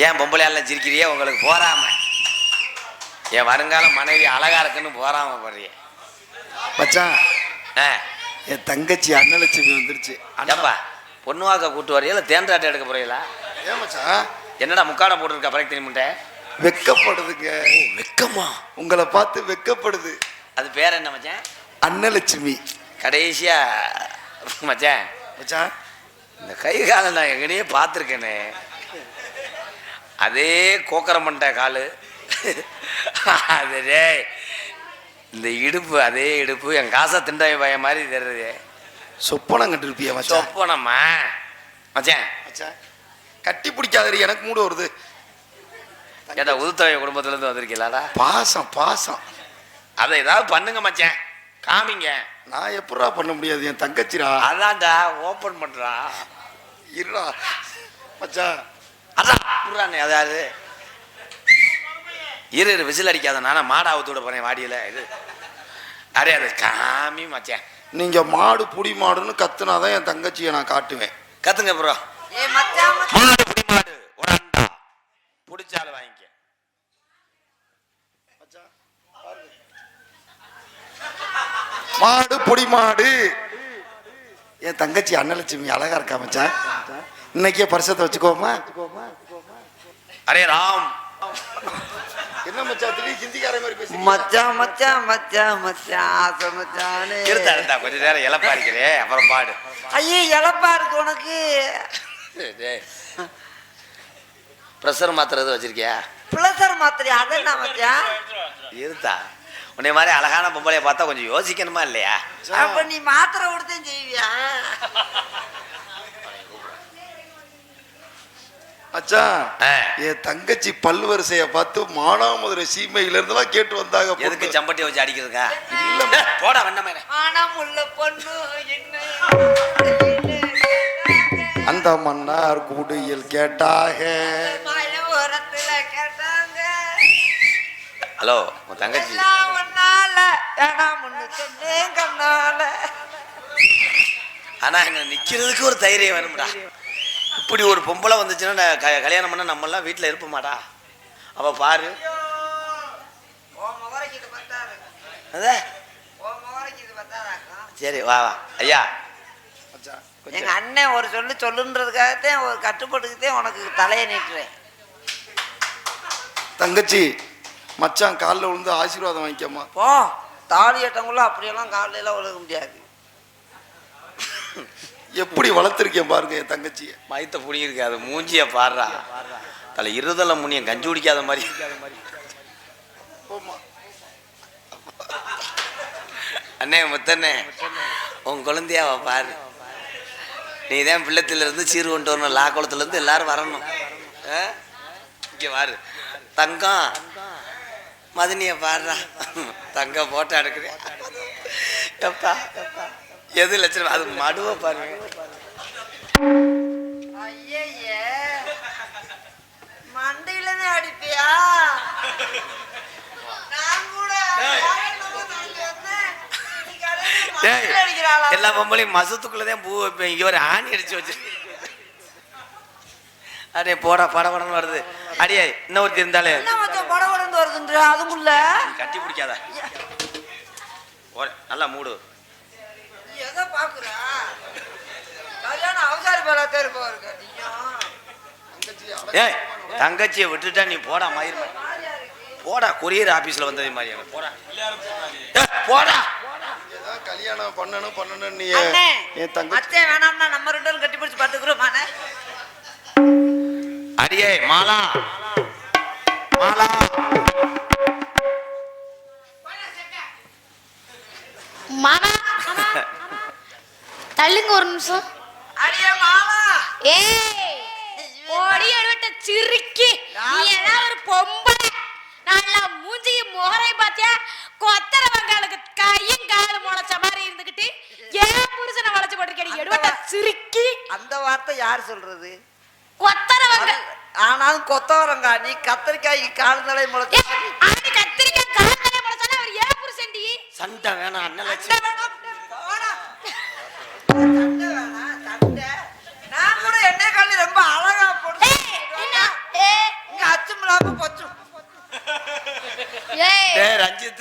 ஏன் பொம்பளையால சிரிக்கிறியே? உங்களுக்கு போறாம என் வருங்கால மனைவி அழகா இருக்குன்னு போறாம படுறிய மச்சான். என் தங்கச்சி அன்னலட்சுமி வந்துருச்சு. அண்ணப்பா பொண்ணு வாக்க கூட்டு வரையா இல்லை தேன்றாட்டை எடுக்க போறீங்களா? ஏன் மச்சான்? என்னடா முக்காட போட்டுருக்கா பறக்க தெரியுமுட்ட? வெக்கப்படுதுங்க. வெக்கமா? உங்களை பார்த்து வெக்கப்படுது. அது பேர் என்ன மச்சான்? அன்னலட்சுமி. கடைசியா மச்சான் மச்சான் இந்த கை காலை நான் எங்கனையே பார்த்துருக்கேனே, அதே கோக்கரம் பண்ணிட்ட காலு அதே இந்த இடுப்பு, அதே இடுப்பு என் காசை திண்டாய பய மாதிரி தெரியுது. சொப்பனம் கண்டிருப்பியா மச்சான்? சொப்பனம்மா மச்சான். மச்சான் கட்டி பிடிக்காதடி, எனக்கு மூடு வருது. ஏடா உதுத்தவைய குடும்பத்துலேருந்து வந்திருக்கீங்களாடா? பாசம் பாசம். அதை ஏதாவது பண்ணுங்க மச்சான், காமிங்க. நான் எப்படா பண்ண முடியாது? என் தங்கச்சிரா. அதான்டா ஓப்பன் பண்ணுறா. இருடா மச்சான். அதான் அதாவது இரு விசில் அடிக்காத. நானே மாடு ஆவத்தோட போறேன் வாடியில. இது அரே அது காமி மச்சான். நீங்க மாடு புடி மாடுன்னு கத்துனாதான் என் தங்கச்சியை நான் காட்டுவேன். கத்துங்க ப்ரோ. மாடு புடி மாடு ஒரு அண்டா புடிச்சாலும் வாங்கிக்க. மாடு பொடி மாடு. என் தங்கச்சி அன்னலட்சுமி அழகா இருக்கா மச்சான். இன்னைக்கே பரிசத்தை வச்சுக்கோமா? அரே ராம். என்ன மச்சான் திடீர் ஹிந்திக்கார மாதிரி பேசி? மச்சான் மச்சான் மச்சான் மச்சான் ஆசை மச்சானே. இருந்தா கொஞ்ச நேரம் இழப்பா இருக்கிறே, அப்புறம் பாடு. ஐயே இழப்பா இருக்கு உனக்கு. ப்ரெஷர் மாத்திரது வச்சிருக்கியா? பிளசர் மாத்திரையா? அது என்ன மச்சான்? இருந்தா உன்னை மாதிரி அழகான பொம்பளைய பார்த்தா கொஞ்சம் யோசிக்கணுமா இல்லையா? அப்ப நீ மாத்திரை கொடுத்தேன் செய்வியா? மச்சான் என் தங்கச்சி பல்வரிசைய பார்த்து மானாமதுரை சீமையில இருந்தெல்லாம் கேட்டு வந்தாங்க. எதுக்கு சம்பட்டி வச்சு அடிக்கிறதுக்கா? இல்ல போடா வண்ணமே. மானாமுள்ள பொண்ணு என்ன அந்த மன்னார் கூடையில் கேட்டாக, மலையோரத்துல கேட்டாங்க. ஹலோ உன் தங்கச்சி ஒன்னால வேணாம்னு சொன்னேன் கண்ணால. ஆனா எங்க நிக்கிறதுக்கு ஒரு தைரியம் வேணும்டா. இப்படி ஒரு பொம்பளை வந்துச்சுன்னா கல்யாணம் பண்ண நம்ம எல்லாம் வீட்டுல இருப்ப மாட்டா. அவ பாரு சரி வா வா ஐயா. எங்க அண்ணன் ஒரு சொல்லுன்றதுக்காகத்தான் ஒரு கட்டுப்பாட்டுக்குத்தான் உனக்கு தலையை நீட்டுறேன். தங்கச்சி மச்சான் காலில் விழுந்து ஆசீர்வாதம் வாங்கிக்கம்மா. போ தாலி ஏட்டங்குள்ள அப்படியெல்லாம் காலில எல்லாம் விழுக முடியாது. எப்படி வளர்த்துருக்கேன் பாருங்க என் தங்கச்சிய. மயத்த புடிங்கிருக்கு, அது மூஞ்சிய பாடுறா. தலை இருதல முனியம் கஞ்சி குடிக்காத மாதிரி. அண்ணே முத்தண்ணே உன் குழந்தையாவ பாரு. நீ தான் பிள்ளத்துல இருந்து சீர் கொண்டு வரணும். லா குளத்துல இருந்து எல்லாரும் வரணும். இங்க பாரு தங்கம். மதனிய பாடுறா. தங்க போட்டோ எடுக்கிறேன். எப்பா எது லட்சணம்? அது மடுவ பாருங்க. ஐயே மண்டையில அடிப்பியா? எல்லா பொம்பளையும் மசத்துக்குள்ளதான் பூ வைப்பேன். இங்க ஒரு ஆணி அடிச்சு வச்சு அடே போடா படபடன்னு வருது. அடியே இன்னொருத்தி இருந்தாலே படபடன்னு வருதுன்ற அதுக்குள்ள கட்டி பிடிக்காத. நல்லா மூடு. எதை பாக்குற? கல்யாணம் அவசாரி பாலாத்தே இருப்பாரு. ஏய் தங்கச்சியை விட்டுட்டா நீ போடா மயிர் போடா. கொரியர் ஆபீஸ்ல வந்ததே மாதிரி போடா போடா. ஏதாவது கல்யாணம் பண்ணணும் நீ என் தங்கச்சி வேணாம்னா நம்ம ரெண்டு பேரும் கட்டி பிடிச்சு பாத்துக்கிறோம். அடியே மாலா மாலா மாமா தள்ளுங்க ஒரு நிமிஷம். அடியே மாலா. ஏய் ஓடி எடுவட்ட சிரிக்கி. நீ எல்லாம் ஒரு பொம்பளை. நல்லா மூஞ்சிக்கு முகரை பாத்தியா? கொத்தரவங்களுக்கு கையும் காலும் முளைச்ச மாதிரி இருந்துகிட்டு ஏன் புருஷனை வளைச்சு போட்டிருக்கேன்? எடுவட்ட சிரிக்கி. அந்த வார்த்தை யார் சொல்றது? கொத்தரவங்க. ஆனாலும் கொத்தவரங்கா நீ கத்திரிக்காய் கால் தலை முளைச்ச. கத்திரிக்காய் கால் தலை முளைச்சாலும் அவர் ஏன் புருஷன்டி? சண்டை வேணாம் அண்ணன். நான் கூட என்ன காலி ரொம்ப அழகா போட்டு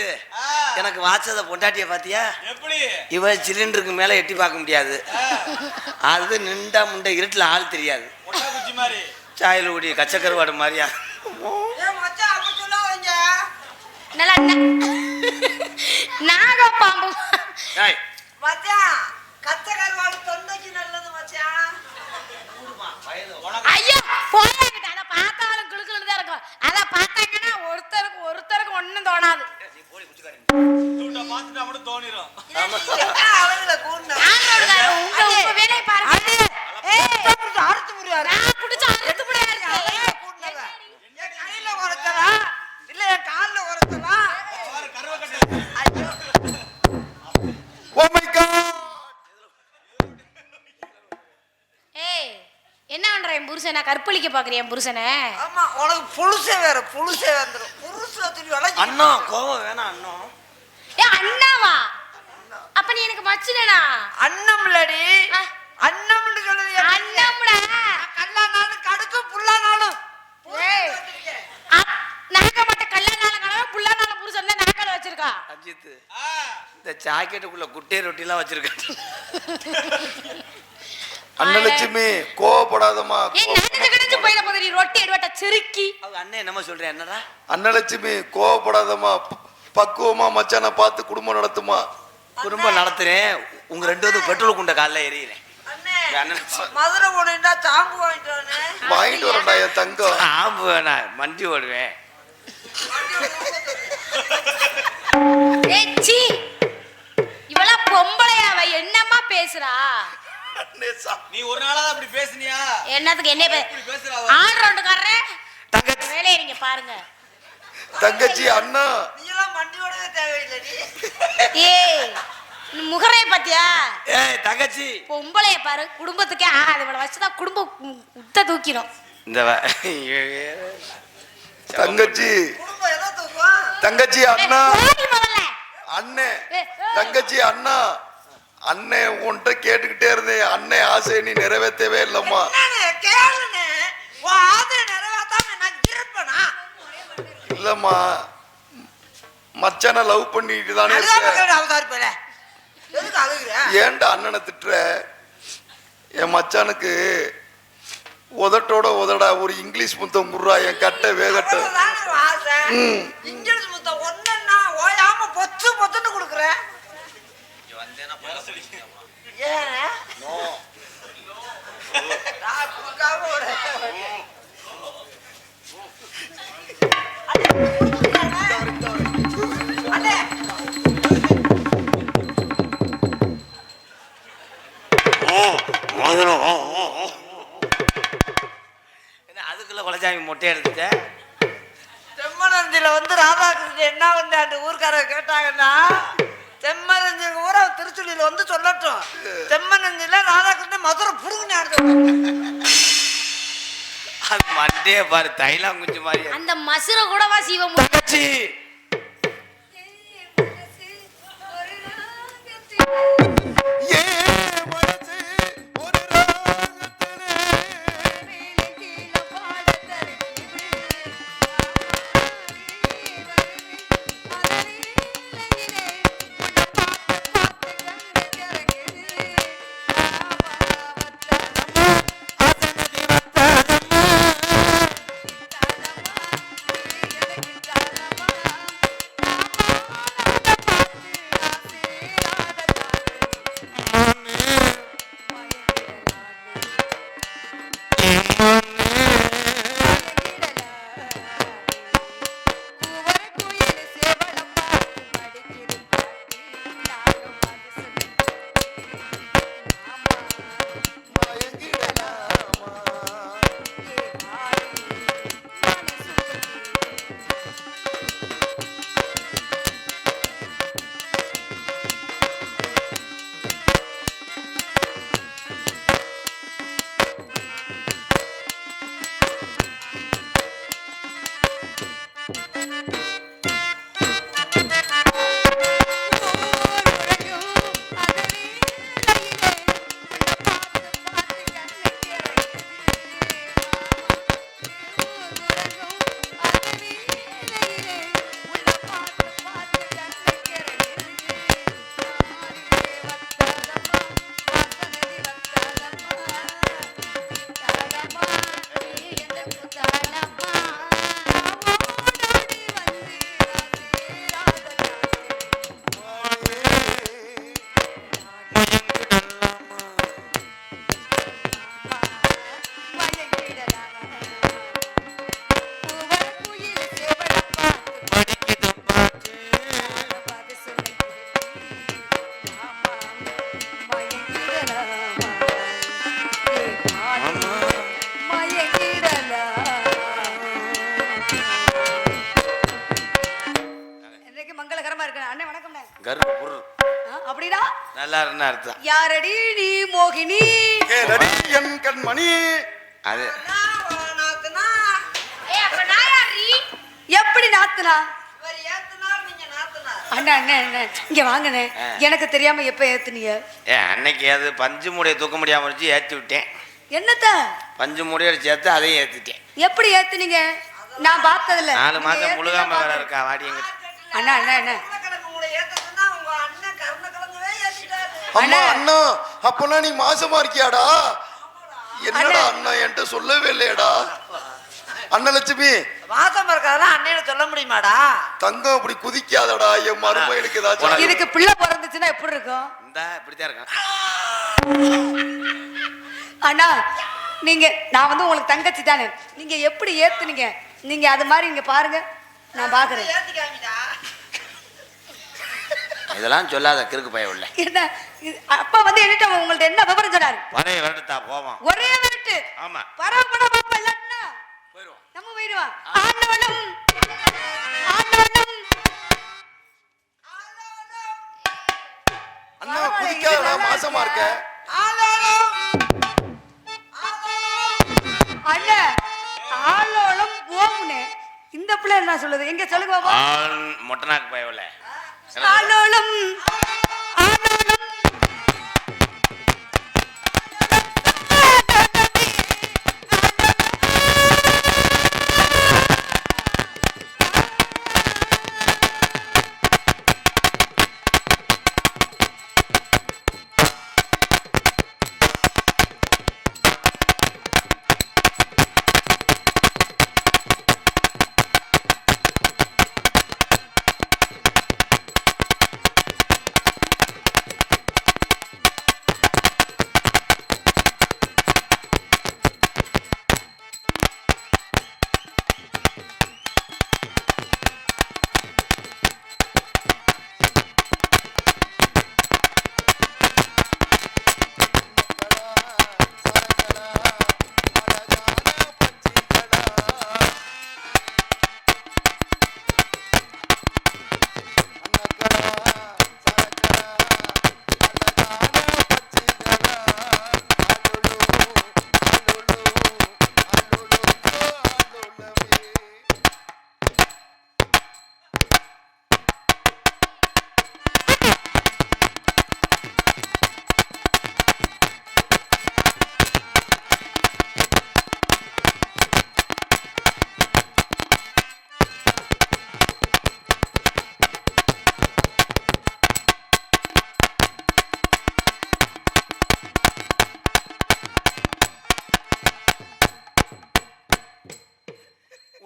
முத்து எனக்கு வாச்சத பொண்டாட்டிய பாத்தியா எப்படி இவ சிலிண்டருக்கு மேல எட்டி பார்க்க முடியாது அது நின்றா முண்டை இருட்டுல ஆள் தெரியாது ஒட்டா குச்சி மாதிரி சாயல் ஊடி கச்சக்கருவாடு மாதிரியா நல்லா நாகப்பாம்பு ஏய், மச்சான் கச்ச கருவாடு தொண்டைக்கு நல்லது மச்சான். ஐயோ போயாங்கிட்ட அதை பார்த்தாலும் குளுக்குன்னு தான் இருக்கும் அதை பார்த்தாங்கன்னா ஒருத்தருக்கு ஒண்ணும் தோணாது சூட்டை பார்த்துட்டா மட்டும் தோணிரும் அவங்கள கூண்டு ஆண்டோடுங்க, உங்க வேலையை பாருங்க அறுத்து முடியாது. நான் பிடிச்ச அறுத்து முடியாது என் கையில உரைச்சலா இல்ல என் கால்ல உரைச்சலா. ஐயோ ஓ மை காட் ஏய் என்ன பண்ற என் புருஷனை கற்பழிக்க பாக்குறிய என் புருஷனை ஆமா உனக்கு புழுசே வேற புழுசே வந்துடும் புருஷ துணி வளைச்சு அண்ணா கோவம் வேணாம் அண்ணா ஏ அண்ணாவா அப்ப நீ எனக்கு மச்சினடா அன்னம் இல்லடி ஆ. அன்னம்னு சொல்லுது அண்ணம்டா கல்லானாலும் கடுக்கும் புல்லானாலும் ஏய். நாக்க மாட்ட கல்யாணம் புள்ளானால புருஷன் தான் நாக்கால வச்சிருக்கா அஜித் இந்த ஜாக்கெட்டுக்குள்ள குட்டை ரொட்டிலாம் வச்சிருக்கேன் அன்னலட்சுமி கோவப்படாதம்மா ஏன் நனைஞ்சு கிடஞ்சு போயிட போது நீ ரொட்டி எடுவட்ட சிறுக்கி அவங்க அண்ணன் என்னமா சொல்றேன் என்னடா அன்னலட்சுமி கோவப்படாதம்மா பக்குவமா மச்சானை பார்த்து குடும்பம் நடத்துமா குடும்பம் நடத்துறேன் உங்க ரெண்டு பேரும் பெட்ரோல் குண்ட காலில் எறிகிறேன் அண்ணே அண்ணன் மதுரை போனீங்கன்னா சாம்பு வாங்கிட்டு வானே. வாங்கிட்டு வரண்டா என் தங்கம் ஆம்பு வேணாம் மண்டி ஓடுவேன் ஏய் சீ இவளா பொம்பளையா அவ என்னம்மா பேசுறா நீ ஒரு நாளாவது அப்படி பேசுனியா என்னத்துக்கு என்ன இப்படி பேசுறா அவ? ஆள் ரவுண்டுக்காரரே தங்கச்சி வேலையை நீங்க பாருங்க தங்கச்சி அண்ணா நீலாம் வண்டியோடவே தேவையில்லை நீ ஏய் நீ முகரைய பாத்தியா ஏய் தங்கச்சி பொம்பளைய பாரு குடும்பத்துக்கே ஆகாது இவளை வச்சுதான் குடும்பம் உத்த தூக்கிடும் இந்த தங்கச்சி குடும்பம் எதை தூக்கும் தங்கச்சி அண்ணா ஓடி முதல்ல அண்ணே ஏய், ஏய். தங்கச்சி அண்ணா அண்ணே உன்கிட்ட கேட்டுக்கிட்டே இருந்தேன் அண்ணே ஆசையை நீ நிறைவேற்றவே இல்லம்மா என்னண்ணே கேளுண்ணே உன் ஆசை நிறைவேத்தாம நான் இருப்பேனா இல்லம்மா மச்சானை லவ் பண்ணிட்டு தானே அழுகாம இருக்க கேட்டு அவதாரிப்பேல எதுக்கு அழுகுற ஏன்டா அண்ணனை திட்டுற என் மச்சானுக்கு உதட்டோட உதடா ஒரு இங்கிலீஷ் முத்தம் குடுறா என் கட்டை வேகட்ட அவ்வளவுதானே உன் ஆசை இங்கிலீஷ் முத்தம் ஒண்ணுன்னா ஓயாம பொத்து பொத்துன்னு கொடுக்குற ஏன் நான் கொடுக்காம ஒரு அண்ணே அதுக்குள்ள கொலச்சாமி மொட்டை எடுத்துட்ட தெம்மனஞ்சில வந்து ராதாகிருஷ்ணன் என்ன வந்து அந்த ஊர்க்காரங்க கேட்டாங்கன்னா தெம்மனஞ்சி ஊரா திருச்சுழியில வந்து சொல்லட்டும் தெம்மனஞ்சில ராதாகிருஷ்ணன் மதுரை புடுங்கினாடு அது மண்டே பாரு தைலாம் குஞ்சு மாதிரி அந்த மசுர கூடவா சீவம் தங்கச்சி நல்லா இருந்தா அர்த்தம். யாரடி நீ மோகினி? கேளடி என் கண்மணி. அது நாத்துனா அப்ப நான் யாரி? எப்படி நாத்துனா? இவர் ஏத்துனார், நீங்க நாத்துனார். அண்ணா அண்ணா அண்ணா இங்க வாங்கண்ணே. எனக்கு தெரியாம எப்ப ஏத்துனீங்க? அன்னைக்கு அது பஞ்சு மூடையை தூக்க முடியாம வச்சு ஏற்றி விட்டேன். என்னத்த பஞ்சு மூடையோட சேர்த்து அதையும் ஏற்றிட்டேன். எப்படி ஏத்துனீங்க? நான் பார்த்ததில்ல. 4 மாசம் முழுகாம வேற இருக்கா வாடி எங்க. அண்ணா அண்ணா அண்ணா கருணக்கிழங்கு உங்களை ஏத்துனா உங்க அண்ணன் கருணக்கிழங்குவே ஏத்திட்டாரு. அம்மா அண்ணா அப்பனா நீ மாசமா இருக்கியாடா? என்னடா அண்ணா என்கிட்ட சொல்லவே இல்லையடா. அண்ணலட்சுமி மாசம் இருக்கறதெல்லாம் அண்ணனை சொல்ல முடியுமாடா? தங்கம் அப்படி குதிக்காதடா. என் மருமகளுக்கு ஏதாச்சும் இதுக்கு பிள்ளை பிறந்துச்சுன்னா எப்படி இருக்கும்? இந்த இப்படித்தான் இருக்கான். அண்ணா நீங்க நான் வந்து உங்களுக்கு தங்கச்சி தானே, நீங்க எப்படி ஏத்துனீங்க? நீங்க அது மாதிரி இங்க பாருங்க, நான் பாக்குறேன். ஏத்திக்காமிடா. இதெல்லாம் சொல்லாத கிறுக்கு பய உள்ள. என்ன அப்பா வந்து என்னட்ட உங்கள்ட்ட என்ன விவரம் சொன்னாரு? வரைய வரட்டா போவோம். ஒரே விரட்டு. ஆமா பரவ பாப்பா இல்லன்னா போயிடுவோம். நம்ம போயிடுவா. ஆண்டவனும் ஆண்டவனும் அண்ணா குதிக்காதடா. மாசமா இருக்க. அண்ணா ஆளோளம் போகுனே. இந்த பிள்ளை என்ன சொல்லுது? எங்க சொல்லுங்க பாப்பா. மொட்டனாக்கு பய உள்ள. ஆளோளம் ஆளோளம்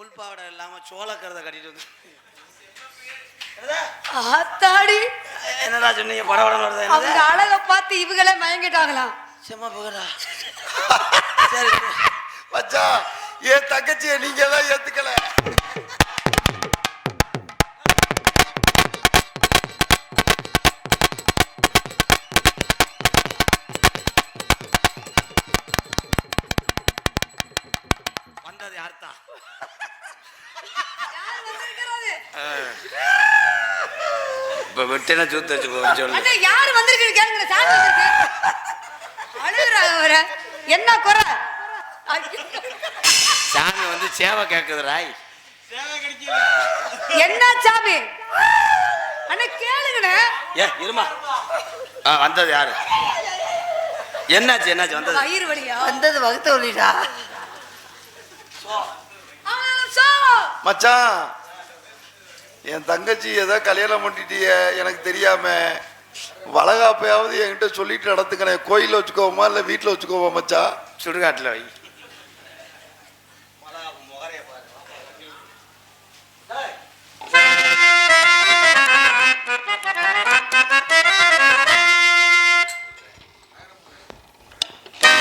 உள்பாவடை இல்லாம சோளக்கறதை கட்டிட்டு வந்து ஆத்தாடி. என்னடா சொன்னீங்க? படபடம் வருது. அவங்க அழக பார்த்து இவங்களே மயங்கிட்டாங்களாம். சும்மா போகடா. சரி மச்சான் என் தங்கச்சியை நீங்க தான் ஏத்துக்கல. வந்தது யார்தான்? இப்ப விட்டுனா சூத்து வச்சு சொல்லு. அண்ணா யாரு வந்திருக்கு கேளுங்க. சாமி வந்திருக்கு. அழுகுறாங்க வர. என்ன குறை? சாமி வந்து சேவை கேக்குது ராய். என்ன சாமி? அண்ணா கேளுங்கண்ணே. இருமா. வந்தது யாரு? என்னாச்சு என்னாச்சு? வந்தது வயிறு வலியா? வந்தது வகுத்து வலிடா. மச்சான் என் தங்கச்சி ஏதோ கல்யாணம் பண்ணிட்டிய எனக்கு தெரியாம. வளகாப்பையாவது என்கிட்ட சொல்லிட்டு நடத்துக்கிறேன். கோயில வச்சுக்கோமா இல்ல வீட்டுல வச்சுக்கோமா மச்சான்? சுடுகாட்டுல வை.